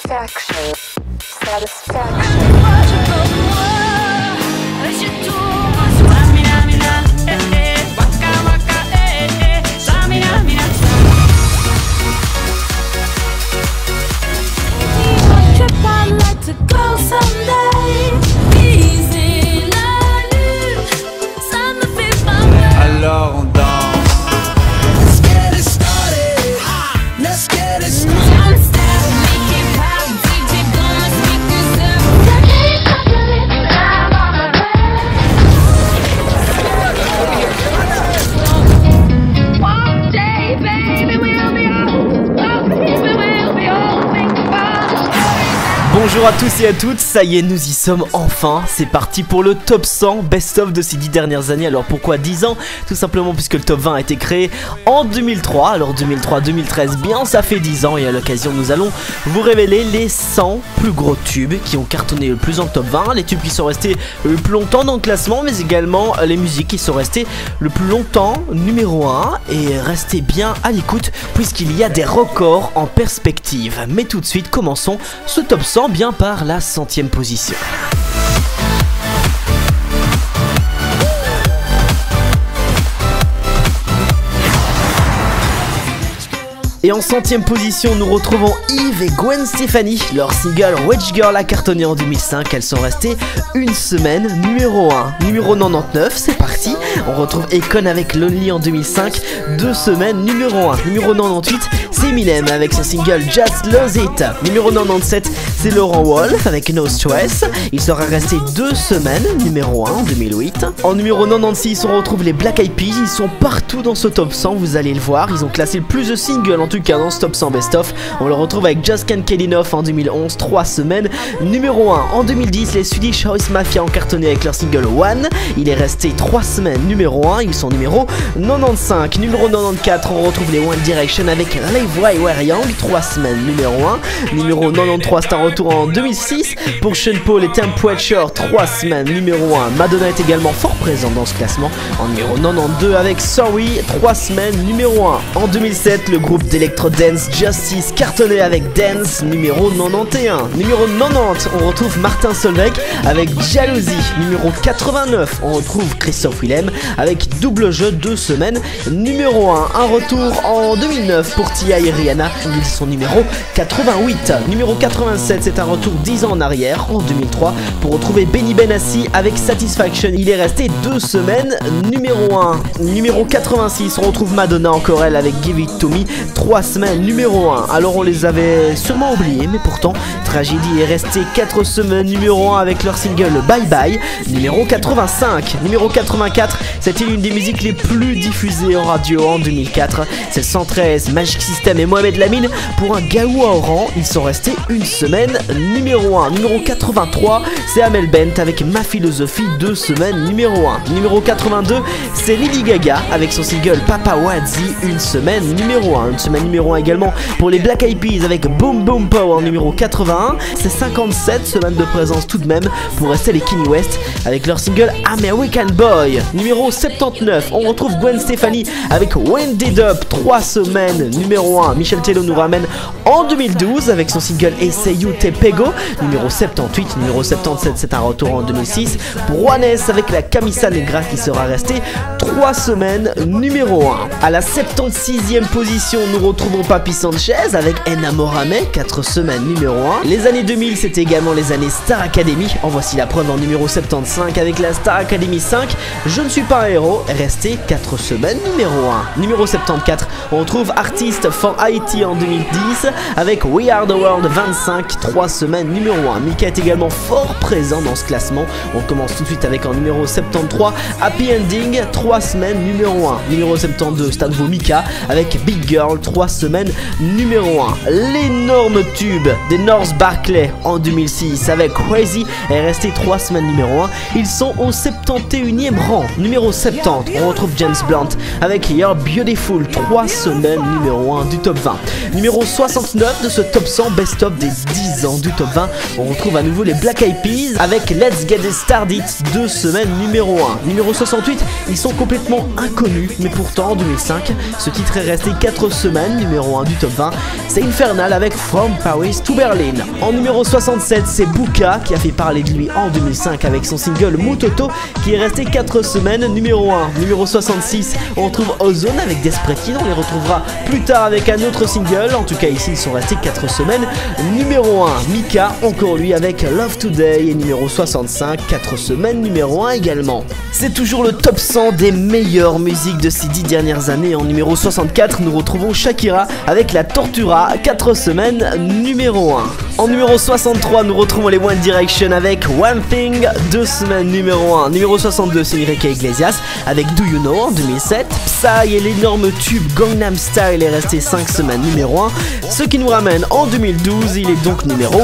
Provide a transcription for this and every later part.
Satisfaction. Satisfaction. Alors on danse. Let's get it started. Let's get it started. Bonjour à tous et à toutes, ça y est, nous y sommes enfin, c'est parti pour le top 100 best-of de ces 10 dernières années. Alors pourquoi 10 ans? Tout simplement puisque le top 20 a été créé en 2003, alors 2003-2013, bien ça fait 10 ans et à l'occasion nous allons vous révéler les 100 plus gros tubes qui ont cartonné le plus dans le top 20, les tubes qui sont restés le plus longtemps dans le classement, mais également les musiques qui sont restées le plus longtemps numéro 1, et restez bien à l'écoute puisqu'il y a des records en perspective. Mais tout de suite, commençons ce top 100 bien par la 100e position. Et en 100e position, nous retrouvons Yves et Gwen Stefani. Leur single Wedge Girl a cartonné en 2005. Elles sont restées une semaine numéro 1. Numéro 99, c'est parti. On retrouve Akon avec Lonely en 2005. 2 semaines numéro 1. Numéro 98, c'est Eminem avec son single Just Lose It. Numéro 97, c'est Laurent Wolf avec No Stress. Il sera resté 2 semaines numéro 1 en 2008. En numéro 96, on retrouve les Black Eyed Peas. Ils sont partout dans ce top 100, vous allez le voir. Ils ont classé le plus de singles en tout cas dans ce top 100 best-of. On le retrouve avec Just Can't Get Enough en 2011, 3 semaines numéro 1. En 2010, les Swedish House Mafia ont cartonné avec leur single One. Il est resté 3 semaines numéro 1, ils sont numéro 95. Numéro 94, on retrouve les One Direction avec Live While We're Young, 3 semaines numéro 1. Numéro 93, c'est un retour en 2006 pour Sean Paul et Temperature, 3 semaines numéro 1. Madonna est également fort présente dans ce classement en numéro 92 avec Sorry, 3 semaines numéro 1. En 2007, le groupe d'Electro-Dance Justice cartonné avec Dance, numéro 91. Numéro 90, on retrouve Martin Solveig avec Jalousie. Numéro 89, on retrouve Christophe Willem avec Double Jeu, 2 semaines numéro 1. Un retour en 2009 pour Tia et Rihanna, ils sont numéro 88. Numéro 87, c'est un retour 10 ans en arrière, en 2003, pour retrouver Benny Benassi avec Satisfaction. Il est resté 2 semaines numéro 1. Numéro 86, on retrouve Madonna encore elle avec Give It To Me, 3 semaines numéro 1. Alors on les avait sûrement oubliés, mais pourtant Tragédie est resté 4 semaines numéro 1 avec leur single Bye Bye, numéro 85. Numéro 84, c'était l'une des musiques les plus diffusées en radio en 2004. C'est 113, Magic System et Mohamed Lamine pour un Gaou à Oran. Ils sont restés une semaine numéro 1. Numéro 83, c'est Amel Bent avec Ma Philosophie, 2 semaines numéro 1. Numéro 82, c'est Lady Gaga avec son single Papa Wadzi, une semaine numéro 1. Une semaine numéro 1 également pour les Black Eyed Peas avec Boom Boom Power numéro 81. C'est 57 semaines de présence tout de même pour rester les Kanye West avec leur single American Boy. Numéro 79, on retrouve Gwen Stefani avec Wind It Up, 3 semaines numéro 1. Michel Tello nous ramène en 2012 avec son single Say You Te Pego, numéro 78. Numéro 77, c'est un retour en 2006 pour Juanes avec la Camisa Negra qui sera resté 3 semaines numéro 1. À la 76e position, nous retrouvons Papi Sanchez avec Enamorame, 4 semaines numéro 1. Les années 2000, c'était également les années Star Academy. En voici la preuve en numéro 75 avec la Star Academy 5. Je ne suis pas un héros, resté 4 semaines numéro 1. Numéro 74, on retrouve Artist for Haiti en 2010 avec We Are The World 25, 3 semaines numéro 1. Mika est également fort présent dans ce classement. On commence tout de suite avec en numéro 73 Happy Ending, 3 semaines numéro 1. Numéro 72, c'est à nouveau Mika avec Big Girl, 3 semaines numéro 1. L'énorme tube des North Barclay en 2006 avec Crazy est resté 3 semaines numéro 1. Ils sont au 71e rang. Numéro 70, on retrouve James Blunt avec You're Beautiful, 3 semaines numéro 1 du top 20. Numéro 69 de ce top 100 best-of des 10 ans du top 20, on retrouve à nouveau les Black Eyed Peas avec Let's Get It Started, 2 semaines numéro 1. Numéro 68, ils sont qu'au complètement inconnu, mais pourtant en 2005, ce titre est resté 4 semaines numéro 1 du top 20. C'est Infernal avec From Paris to Berlin. En numéro 67, c'est Booka qui a fait parler de lui en 2005 avec son single Mutoto qui est resté 4 semaines numéro 1. Numéro 66, on trouve Ozone avec Desperate. On les retrouvera plus tard avec un autre single. En tout cas ici, ils sont restés 4 semaines numéro 1. Mika, encore lui avec Love Today et numéro 65, 4 semaines numéro 1 également. C'est toujours le top 100 des meilleures musiques de ces 10 dernières années. En numéro 64, nous retrouvons Shakira avec La Tortura, 4 semaines numéro 1. En numéro 63, nous retrouvons les One Direction avec One Thing, 2 semaines numéro 1. Numéro 62, c'est Enrique Iglesias avec Do You Know en 2007. Psy et l'énorme tube Gangnam Style est resté 5 semaines numéro 1. Ce qui nous ramène en 2012, il est donc numéro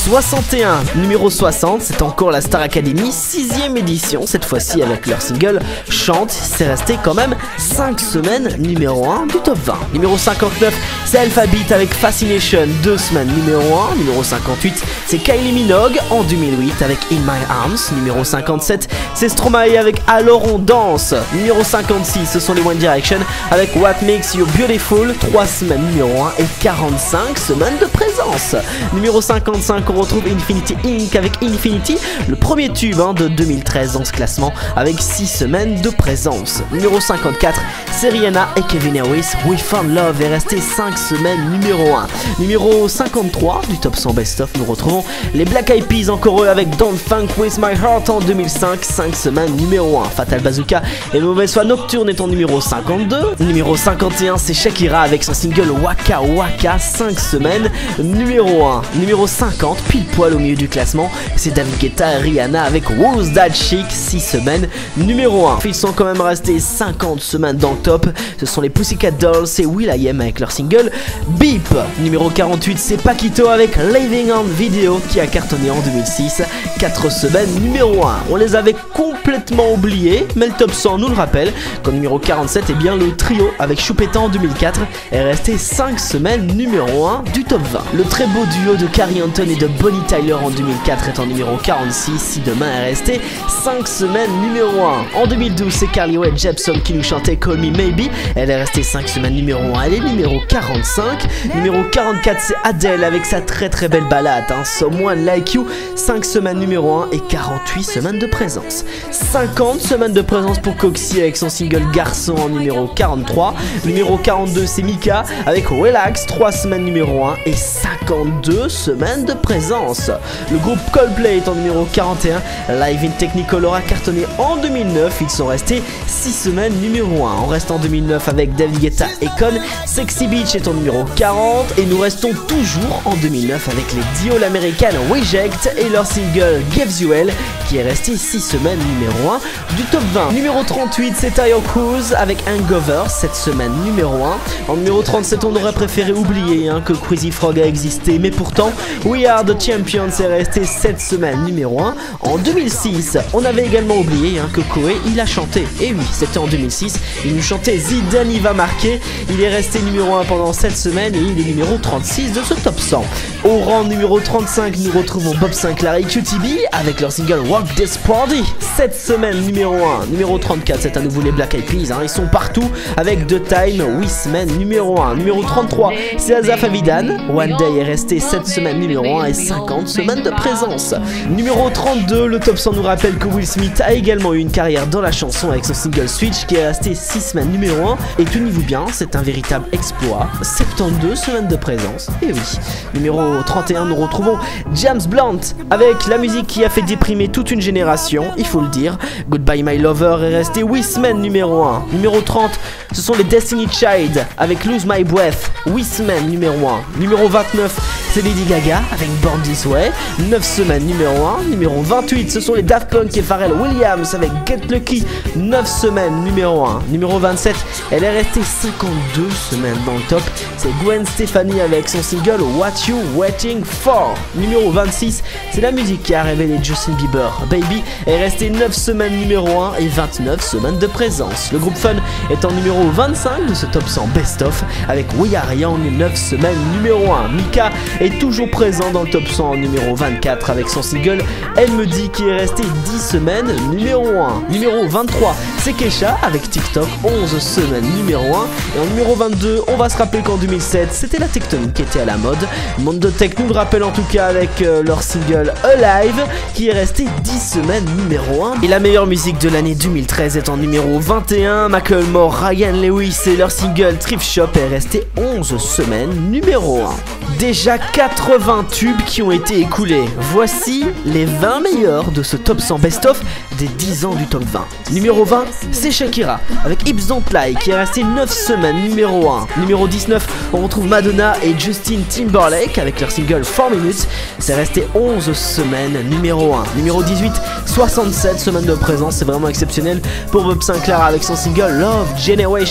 61. Numéro 60, c'est encore la Star Academy, 6ème édition, cette fois-ci avec leur single Chante. C'est resté quand même 5 semaines numéro 1 du top 20. Numéro 59, c'est Alphabet avec Fascination, 2 semaines numéro 1. Numéro 58, c'est Kylie Minogue en 2008 avec In My Arms. Numéro 57, c'est Stromae avec Alors on danse. Numéro 56, ce sont les One Direction avec What Makes You Beautiful, 3 semaines numéro 1 et 45 semaines de présence. Numéro 55, on retrouve Infinity Inc. avec Infinity, le premier tube de 2013 dans ce classement avec 6 semaines de présence. Numéro 54, c'est Rihanna et Kevin Harris, We Found Love est resté 5 semaines numéro 1. Numéro 53 du top 100 best-of, nous retrouvons les Black Eyed Peas, encore eux avec Don't Funk With My Heart en 2005, 5 semaines numéro 1. Fatal Bazooka et Mauvaise Foi Nocturne est en numéro 52. Numéro 51, c'est Shakira avec son single Waka Waka, 5 semaines numéro 1. Numéro 50, pile poil au milieu du classement, c'est David Guetta et Rihanna avec Who's That Chic, 6 semaines numéro 1. Ils sont quand même restés 50 semaines dans le top, ce sont les Pussycat Dolls et will.i.am avec leur single Beep. Numéro 48, c'est Paquito avec Living on Video qui a cartonné en 2006, 4 semaines numéro 1. On les avait complètement oubliés, mais le top 100 nous le rappelle qu'en numéro 47, eh bien, le trio avec Choupetta en 2004 est resté 5 semaines numéro 1 du top 20. Le très beau duo de Carrie Anton et de Bonnie Tyler en 2004 est en numéro 46, Si Demain est resté 5 semaines numéro 1. En 2012, c'est Carly Rae Jepsen qui nous chantait Call Me Maybe, elle est restée 5 semaines numéro 1, elle est numéro 45. Numéro 44, c'est Adele avec sa très belle balade, Someone Like You, 5 semaines numéro 1 et 48 semaines de présence. 50 semaines de présence pour Coxy avec son single Garçon en numéro 43. Numéro 42, c'est Mika avec Relax, 3 semaines numéro 1 et 52 semaines de présence. Le groupe Coldplay est en numéro 41. Live in Technicolor a cartonné en 2009. Ils sont restés 6 semaines numéro 1. On reste en 2009 avec David Guetta et Con. Sexy Beach est en numéro 40. Et nous restons toujours en 2009 avec les Diol américaines Reject et leur single Gives You Hell qui est resté 6 semaines numéro 1 du top 20. Numéro 38, c'est Tayo Cruz avec Hangover, 7 semaines numéro 1. En numéro 37, on aurait préféré oublier que Crazy Frog a existé, mais pourtant We Are The Champions est resté 7 semaines numéro 1. En 2006, on avait également oublié que Koé il a chanté, et oui, c'était en 2006, il nous chantait Zidane il va marquer. Il est resté numéro 1 pendant 7 semaines et il est numéro 36 de ce top 100. Au rang numéro 35, nous retrouvons Bob Sinclair et QTB avec leur single Rock This Party, 7 semaines numéro 1. Numéro 34, c'est à nouveau les Black Eyed Peas, ils sont partout avec The Time, 8 semaines numéro 1. Numéro 33, c'est Azaf Avidan, One Day est resté 7 semaines numéro 1 et 50 semaines de présence. Numéro 32, le top 100 nous rappelle que Will Smith a également eu une carrière dans la chanson avec son single Switch qui est resté 6 semaines numéro 1. Et tenez-vous bien, c'est un véritable exploit, 72 semaines de présence, et oui. Numéro 31, nous retrouvons James Blunt avec la musique qui a fait déprimer toute une génération, il faut le dire. Goodbye My Lover est resté 8 semaines numéro 1. Numéro 30, ce sont les Destiny Child avec Lose My Breath, 8 semaines numéro 1. Numéro 29, c'est Lady Gaga avec Born This Way, 9 semaines numéro 1. Numéro 28, ce sont les Daft Punk et Pharrell Williams avec Get Lucky, 9 semaines numéro 1. Numéro 27, elle est restée 52 semaines dans le top, c'est Gwen Stefani avec son single What You Waiting For. Numéro 26, c'est la musique qui a révélé Justin Bieber, Baby est resté 9 semaines numéro 1 et 29 semaines de présence. Le groupe Fun est en numéro numéro 25 de ce top 100 best-of avec We Are Young, 9 semaines numéro 1. Mika est toujours présent dans le top 100 en numéro 24 avec son single Elle me dit qui est resté 10 semaines numéro 1. Numéro 23, c'est Kesha avec TikTok, 11 semaines numéro 1. Et en numéro 22, on va se rappeler qu'en 2007, c'était la tectonique qui était à la mode. Mondo Tech nous le rappelle en tout cas avec leur single Alive qui est resté 10 semaines numéro 1. Et la meilleure musique de l'année 2013 est en numéro 21. Macklemore, Ryan Lewis et leur single Thrift Shop est resté 11 semaines numéro 1. Déjà 80 tubes qui ont été écoulés. Voici les 20 meilleurs de ce top 100 best-of des 10 ans du top 20. Numéro 20, c'est Shakira avec Hips Don't Lie qui est resté 9 semaines numéro 1. Numéro 19, on retrouve Madonna et Justin Timberlake avec leur single 4 Minutes. C'est resté 11 semaines numéro 1. Numéro 18, 67 semaines de présence, c'est vraiment exceptionnel pour Bob Sinclair avec son single Love Generation.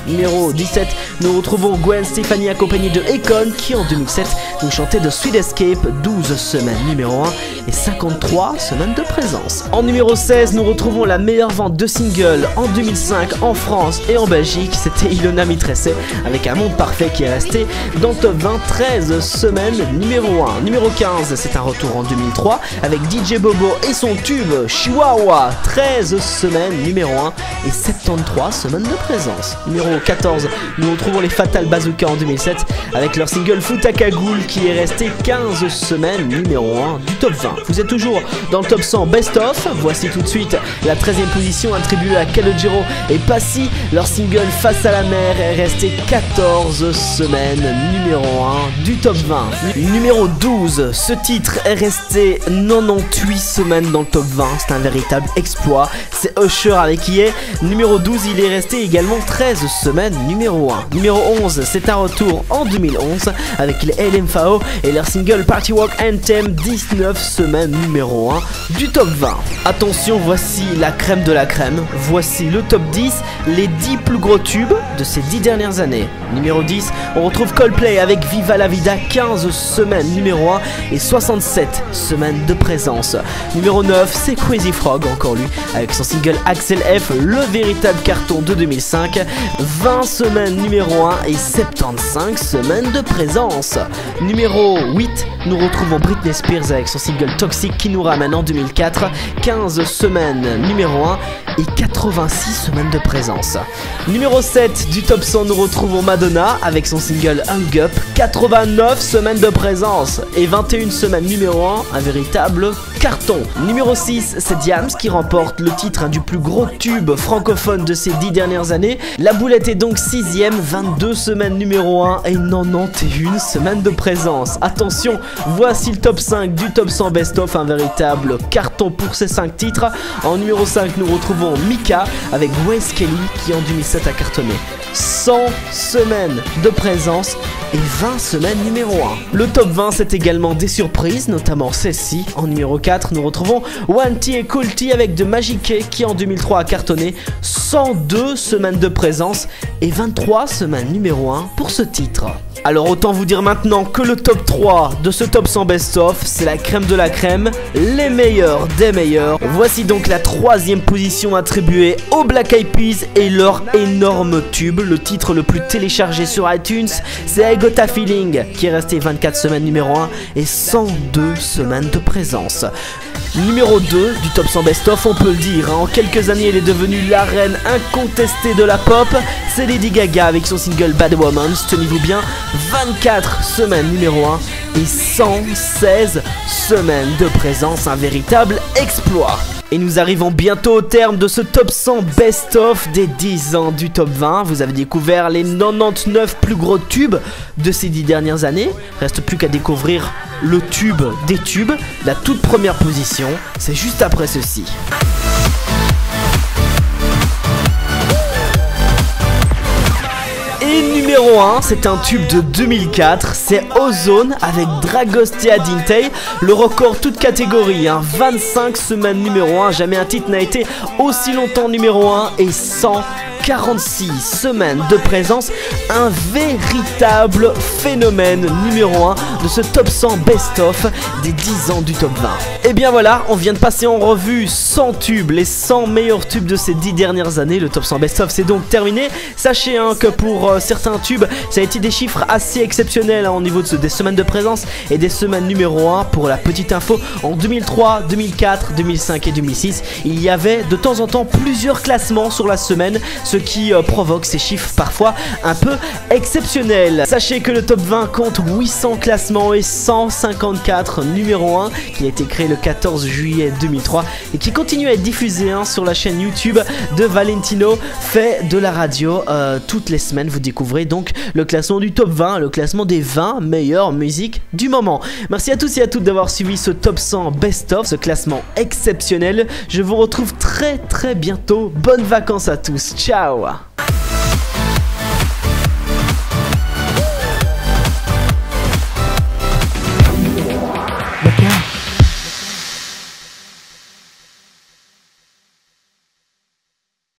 Numéro 17, nous retrouvons Gwen Stefani accompagnée de Akon qui en 2007 nous chantait de Sweet Escape, 12 semaines numéro 1 et 53 semaines de présence. En numéro 16, nous retrouvons la meilleure vente de singles en 2005 en France et en Belgique, c'était Ilona Mitresse avec Un Monde Parfait qui est resté dans le top 20, 13 semaines numéro 1. Numéro 15, c'est un retour en 2003 avec DJ Bobo et son tube Chihuahua, 13 semaines numéro 1 et 73 semaines de présence. Numéro 14, nous retrouvons les Fatal Bazooka en 2007 avec leur single Futakagoul qui est resté 15 semaines numéro 1 du top 20. Vous êtes toujours dans le top 100 best-of. Voici tout de suite la 13e position attribuée à Calogero et Passy. Leur single Face à la mer est resté 14 semaines numéro 1 du top 20. Numéro 12, ce titre est resté 98 semaines dans le top 20. C'est un véritable exploit. C'est Usher avec Ye. Numéro 12, il est resté également 13 semaines numéro 1. Numéro 11, c'est un retour en 2011 avec les LMFAO et leur single Party Walk Anthem, 19 semaines numéro 1 du top 20. Attention, voici la crème de la crème. Voici le top 10, les 10 plus gros tubes de ces 10 dernières années. Numéro 10, on retrouve Coldplay avec Viva la Vida, 15 semaines numéro 1 et 67 semaines de présence. Numéro 9, c'est Crazy Frog, encore lui, avec son single Axel F, le véritable carton de 2005, 20 semaines numéro 1 et 75 semaines de présence. Numéro 8, nous retrouvons Britney Spears avec son single Toxic qui nous ramène en 2004, 15 semaines numéro 1 et 86 semaines de présence. Numéro 7 du top 100, nous retrouvons Madonna avec son single Hung Up, 89 semaines de présence et 21 semaines numéro 1, un véritable carton. Numéro 6, c'est Diams qui remporte le titre du plus gros tube francophone de ces 10 dernières années. La boulette est donc 6ème, 22 semaines numéro 1 et 91 semaines de présence. Attention, voici le top 5 du top 100 best-of, un véritable carton pour ces 5 titres. En numéro 5, nous retrouvons Mika avec Grace Kelly qui en 2007 a cartonné. 100 semaines de présence et 20 semaines numéro 1. Le top 20, c'est également des surprises, notamment celle-ci. En numéro 4, nous retrouvons Wanty et Cool T avec de Magic K qui en 2003 a cartonné. 102 semaines de présence et 23 semaines numéro 1 pour ce titre. Alors autant vous dire maintenant que le top 3 de ce top 100 best-of, c'est la crème de la crème, les meilleurs des meilleurs. Voici donc la 3e position attribuée aux Black Eyed Peas et leur énorme tube. Le titre le plus téléchargé sur iTunes, c'est I Got a Feeling qui est resté 24 semaines numéro 1 et 102 semaines de présence. Numéro 2 du top 100 best-of, on peut le dire, en quelques années elle est devenue la reine incontestée de la pop. C'est Lady Gaga avec son single Bad Woman, tenez-vous bien, 24 semaines numéro 1 et 116 semaines de présence, un véritable exploit. Et nous arrivons bientôt au terme de ce top 100 best-of des 10 ans du top 20. Vous avez découvert les 99 plus gros tubes de ces 10 dernières années. Reste plus qu'à découvrir le tube des tubes, la toute première position. C'est juste après ceci. Et numéro 1, c'est un tube de 2004, c'est Ozone avec Dragostea Dintei, le record toute catégorie, 25 semaines numéro 1, jamais un titre n'a été aussi longtemps numéro 1 et 100 46 semaines de présence, un véritable phénomène numéro 1 de ce top 100 best-of des 10 ans du top 20. Et bien voilà, on vient de passer en revue 100 tubes, les 100 meilleurs tubes de ces 10 dernières années. Le top 100 best-of c'est donc terminé. Sachez que pour certains tubes, ça a été des chiffres assez exceptionnels au niveau des semaines de présence et des semaines numéro 1. Pour la petite info, en 2003, 2004, 2005 et 2006, il y avait de temps en temps plusieurs classements sur la semaine, ce qui provoque ces chiffres parfois un peu exceptionnels. Sachez que le top 20 compte 800 classements et 154 numéro 1 qui a été créé le 14 juillet 2003 et qui continue à être diffusé sur la chaîne YouTube de Valentino fait de la radio. Toutes les semaines vous découvrez donc le classement du top 20, le classement des 20 meilleures musiques du moment. Merci à tous et à toutes d'avoir suivi ce top 100 best-of, ce classement exceptionnel. Je vous retrouve très bientôt. Bonnes vacances à tous, ciao.